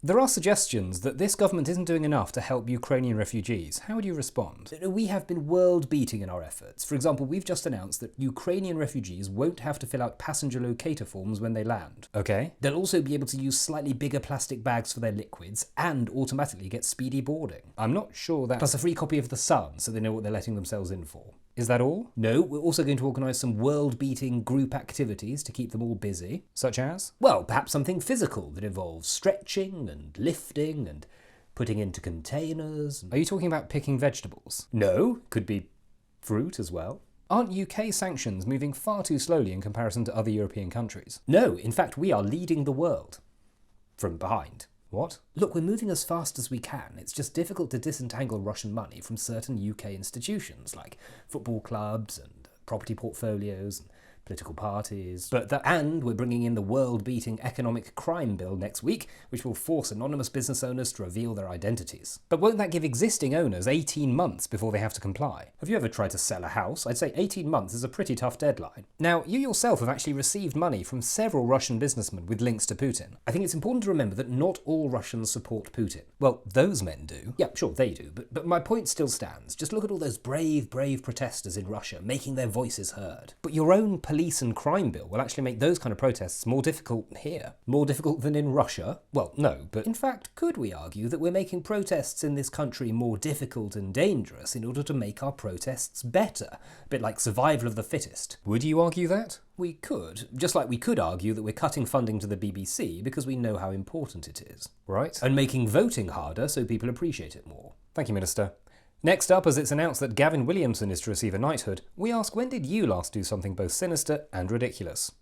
There are suggestions that this government isn't doing enough to help Ukrainian refugees. How would you respond? We have been world-beating in our efforts. For example, we've just announced that Ukrainian refugees won't have to fill out passenger locator forms when they land. Okay. They'll also be able to use slightly bigger plastic bags for their liquids and automatically get speedy boarding. I'm not sure that... Plus a free copy of The Sun, so they know what they're letting themselves in for. Is that all? No, we're also going to organise some world-beating group activities to keep them all busy. Such as? Well, perhaps something physical that involves stretching and lifting and putting into containers. Are you talking about picking vegetables? No, could be fruit as well. Aren't UK sanctions moving far too slowly in comparison to other European countries? No, in fact, we are leading the world. From behind. What? Look, we're moving as fast as we can. It's just difficult to disentangle Russian money from certain UK institutions, like football clubs and property portfolios and political parties. And we're bringing in the world-beating economic crime bill next week, which will force anonymous business owners to reveal their identities. But won't that give existing owners 18 months before they have to comply? Have you ever tried to sell a house? I'd say 18 months is a pretty tough deadline. Now, you yourself have actually received money from several Russian businessmen with links to Putin. I think it's important to remember that not all Russians support Putin. Well, those men do. Yeah, sure, they do, but my point still stands. Just look at all those brave protesters in Russia making their voices heard. But your own police and crime bill will actually make those kind of protests more difficult here. More difficult than in Russia? Well, no, but in fact, could we argue that we're making protests in this country more difficult and dangerous in order to make our protests better? A bit like survival of the fittest. Would you argue that? We could, just like we could argue that we're cutting funding to the BBC because we know how important it is. Right. And making voting harder so people appreciate it more. Thank you, Minister. Next up, as it's announced that Gavin Williamson is to receive a knighthood, we ask, when did you last do something both sinister and ridiculous?